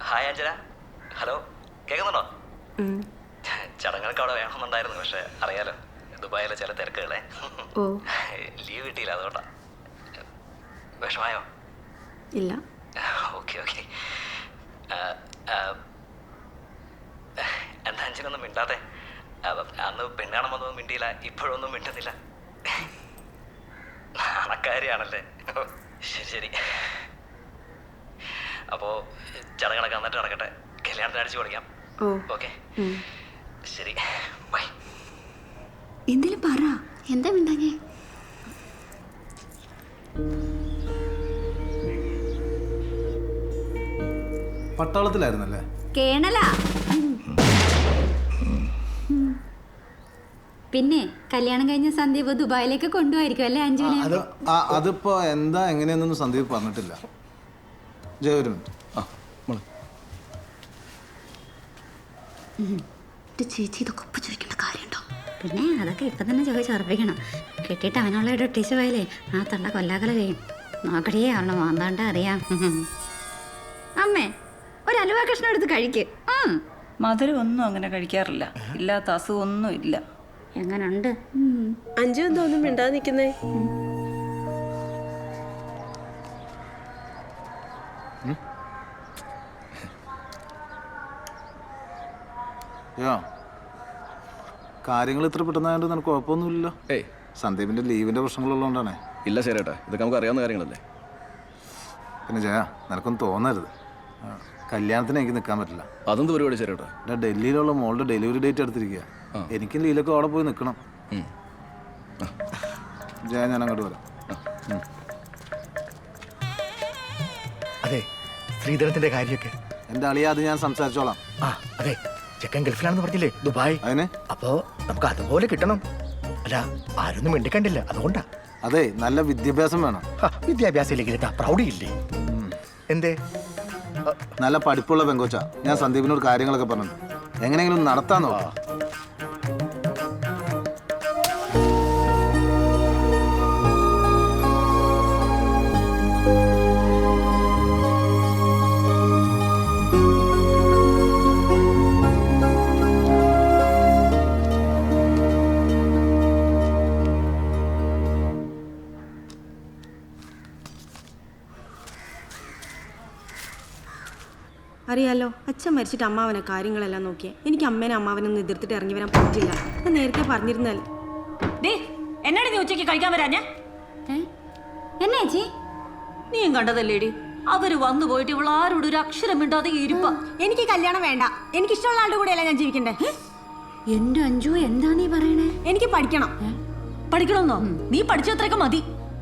Hi Anjana. Hello, കേൾക്കുന്നുണ്ടോ? ചടങ്ങുകൾക്ക് അവിടെ വേണമെന്നുണ്ടായിരുന്നു, പക്ഷെ അറിയാലോ ദുബായിലെ ചില തിരക്കുകളെ. ലീവ് കിട്ടിയില്ല, അതുകൊണ്ടാ. വിഷമായോ? ഇല്ല. Okay okay. എന്താ അഞ്ജനൊന്നും മിണ്ടാതെ? അന്ന് പെണ്ണാണം വന്നൊന്നും മിണ്ടിയില്ല, ഇപ്പോഴൊന്നും മിണ്ടുന്നില്ല. നാണക്കാരിയാണല്ലേ? ശരി ശരി. അപ്പോൾ ചടങ്ങുകളൊക്കെ വന്നിട്ട് നടക്കട്ടെ, കല്യാണത്തിന് അടിച്ചു പൊളിക്കാം. ഓക്കെ ശരി, ബൈ. എന്തെങ്കിലും പറ. എന്താ മിണ്ടാഞ്ഞേ? പട്ടാളത്തിലായിരുന്നല്ലേ? കേണലാ. പിന്നെ കല്യാണം കഴിഞ്ഞ സന്ദീപ് ദുബായിലേക്ക് കൊണ്ടുപോയിരിക്കും അല്ലേ അഞ്ജുനെ? അതിപ്പോ എന്താ എങ്ങനെയൊന്നും സന്ദീപ് പറഞ്ഞിട്ടില്ല. ജയ, ചേച്ചി ഇതൊക്കെ ഒപ്പ് ചോദിക്കേണ്ട കാര്യമുണ്ടോ? പിന്നെ അതൊക്കെ ഇപ്പം തന്നെ ചോദിച്ചുറപ്പിക്കണം. കെട്ടിയിട്ട് അവനുള്ള ഒട്ടിച്ചു പോയാലേ ആ തള്ള കൊല്ലാകല ചെയ്യും. നോക്കടിയേ അവളെ മാന്താണ്ട് അറിയാം. അമ്മേ, ഒരു അലുവ കഷ്ണം എടുത്ത് കഴിക്ക്. മധുരം ഒന്നും അങ്ങനെ കഴിക്കാറില്ല, ഇല്ലാത്ത അസുഖമൊന്നും ഇല്ല. എങ്ങനുണ്ട് അഞ്ചു എന്തോന്നും മിണ്ടാതെ നിൽക്കുന്നേ? കാര്യങ്ങൾ ഇത്ര പെട്ടെന്നായിട്ട് നിനക്ക് കുഴപ്പമൊന്നുമില്ലല്ലോ? സന്ദീപിന്റെ ലീവിന്റെ പ്രശ്നങ്ങളുള്ളതുകൊണ്ടാണേ. ഇല്ല ശരിയേട്ടാ, ഇതൊക്കെ നമുക്ക് അറിയാവുന്ന കാര്യങ്ങളല്ലേ. പിന്നെ ജയ, നിനക്കൊന്നും തോന്നരുത്, കല്യാണത്തിന് എനിക്ക് നിൽക്കാൻ പറ്റില്ല. അതെന്ത് പരിപാടി ശരിയേട്ടാ? ഡൽഹിയിലുള്ള മോളുടെ ഡെലിവറി ഡേറ്റ് എടുത്തിരിക്കുക. എനിക്കും ലീലൊക്കെ അവിടെ പോയി നിൽക്കണം. ജയ, ഞാൻ അങ്ങോട്ട് വരാം. അതെ, ശ്രീധരത്തിന്റെ കാര്യമൊക്കെ എന്റെ അളിയ അത് ഞാൻ സംസാരിച്ചോളാം. അതെ, ചെക്കൻ ഗൾഫിലാണെന്ന് പറഞ്ഞില്ലേ, ദുബായ്. അതിന് അപ്പോ നമുക്ക് അതുപോലെ കിട്ടണം. അല്ല, ആരൊന്നും മിണ്ടിക്കണ്ടില്ല, അതുകൊണ്ടാ. അതെ, നല്ല വിദ്യാഭ്യാസം വേണം. വിദ്യാഭ്യാസം ഇല്ലെങ്കിൽ പ്രൗഢിയില്ലേ? എന്തേ? നല്ല പഠിപ്പുള്ള പെങ്കോച്ച. ഞാൻ സന്ദീപിനോട് കാര്യങ്ങളൊക്കെ പറഞ്ഞു, എങ്ങനെയെങ്കിലും നടത്താൻ നോക്കാം. അറിയാലോ, അച്ഛൻ മരിച്ചിട്ട് അമ്മാവനെ കാര്യങ്ങളെല്ലാം നോക്കിയേ. എനിക്ക് അമ്മേനെ അമ്മാവനൊന്നും എതിർത്തിട്ട് ഇറങ്ങി വരാൻ പറ്റില്ല. ഞാൻ നേരത്തെ പറഞ്ഞിരുന്നല്ലേ. എന്നാടി നീ ഉച്ചയ്ക്ക് കഴിക്കാൻ വരാഞ്ഞേ? എന്നാ ചേച്ചി? നീയും കണ്ടതല്ലേടി, അവര് വന്നു പോയിട്ട് ഇവൾ ആരോട് ഒരു അക്ഷരം മിണ്ടാതെ ഇരിപ്പ. എനിക്ക് കല്യാണം വേണ്ട, എനിക്ക് ഇഷ്ടമുള്ള ആളുടെ കൂടെയല്ല ഞാൻ ജീവിക്കണ്ടേ. എന്റെ അഞ്ജു, എന്താ നീ പറയണേ? എനിക്ക് പഠിക്കണം. പഠിക്കണമെന്നോ? നീ പഠിച്ചത്രയൊക്കെ മതി.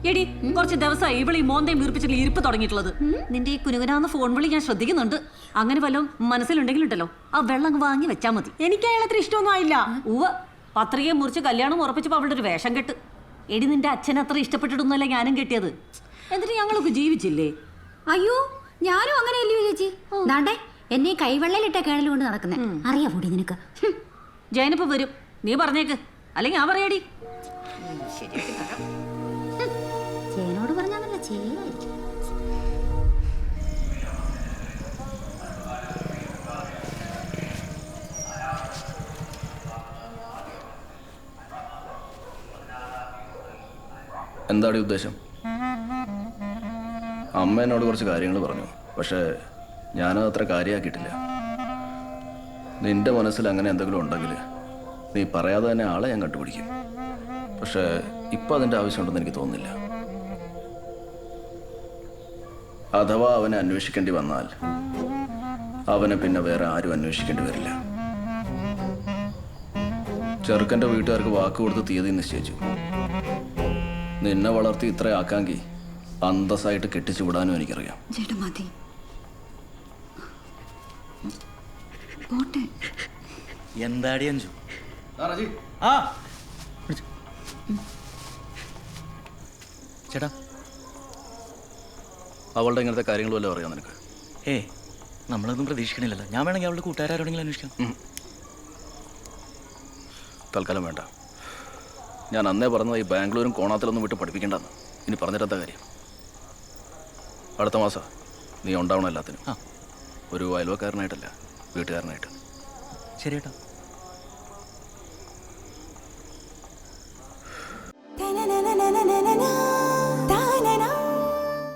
എടി, കുറച്ച് ദിവസമായി ഇവളീ മോന്തയും വീർപ്പിച്ചിട്ട് ഇരിപ്പ് തുടങ്ങിയിട്ടുള്ളത്. നിന്റെ ഈ കുനുകുനാന്ന് ഫോൺ വിളി ഞാൻ ശ്രദ്ധിക്കുന്നുണ്ട്. അങ്ങനെ വല്ലതും മനസ്സിലുണ്ടെങ്കിൽ ഉണ്ടല്ലോ, ആ വെള്ളം വാങ്ങി വെച്ചാ മതി. എനിക്ക് അയാളത്ര ഇഷ്ടമൊന്നും ആയില്ല. പത്രികയെ മുറിച്ച് കല്യാണം ഉറപ്പിച്ചപ്പോ അവളുടെ ഒരു വേഷം കെട്ട്. എടി, നിന്റെ അച്ഛൻ അത്ര ഇഷ്ടപ്പെട്ടിട്ടൊന്നുമല്ല ഞാനും കെട്ടിയത്. എന്നിട്ട് ഞങ്ങളൊക്കെ ജീവിച്ചില്ലേ? അയ്യോ, ഞാനും അങ്ങനെയല്ലയോ ചേച്ചി. ദാണ്ടേ എന്നെ കൈവെള്ളയിലിട്ട കേണൽ കൊണ്ട് നടക്കുന്നേ. അറിയാ കൂടി നിനക്ക്. ജയനിപ്പോ വരും, നീ പറഞ്ഞേക്ക്, അല്ലെങ്കിൽ ഞാൻ പറയാടി. ചേനോട് പറഞ്ഞാന്നല്ല, ചെയ്യായിരിക്കും. എന്താണ് ഉദ്ദേശം? അമ്മ എന്നോട് കുറച്ച് കാര്യങ്ങൾ പറഞ്ഞു, പക്ഷേ ഞാനത് അത്ര കാര്യമാക്കിയിട്ടില്ല. നിന്റെ മനസ്സിൽ അങ്ങനെ എന്തെങ്കിലും ഉണ്ടെങ്കിൽ നീ പറയാതെ തന്നെ ആളെ ഞാൻ കണ്ടുപിടിക്കും. പക്ഷേ ഇപ്പം അതിൻ്റെ ആവശ്യമുണ്ടെന്ന് എനിക്ക് തോന്നുന്നില്ല. അഥവാ അവനെ അന്വേഷിക്കേണ്ടി വന്നാൽ അവനെ പിന്നെ വേറെ ആരും അന്വേഷിക്കേണ്ടി വരില്ല. ചെറുക്കൻ്റെ വീട്ടുകാർക്ക് വാക്ക് കൊടുത്ത് തീയതി നിശ്ചയിച്ചു. നിന്നെ വളർത്തി ഇത്ര ആക്കാമെങ്കിൽ അന്തസ്സായിട്ട് കെട്ടിച്ചു വിടാനും എനിക്കറിയാം. എന്താടി അഞ്ചു? ചേട്ടാ, അവളുടെ ഇങ്ങനത്തെ കാര്യങ്ങൾ വല്ലതും അറിയാം നിനക്ക്? നമ്മളൊന്നും പ്രതീക്ഷിക്കണില്ലല്ലോ. ഞാൻ വേണമെങ്കിൽ അവളുടെ കൂട്ടുകാരോടെങ്കിലും അന്വേഷിക്കാം. തൽക്കാലം വേണ്ട. ഞാൻ അന്നേ പറഞ്ഞത് ഈ ബാംഗ്ലൂരും കോണാത്തിലൊന്നും വിട്ട് പഠിപ്പിക്കേണ്ടെന്ന്. ഇനി പറഞ്ഞിട്ടെന്താ കാര്യം? അടുത്ത മാസം നീ ഉണ്ടാവണം എല്ലാത്തിനും. ഒരു അയൽവക്കാരനായിട്ടല്ല, വീട്ടുകാരനായിട്ട്. ശരി ഏട്ടാ.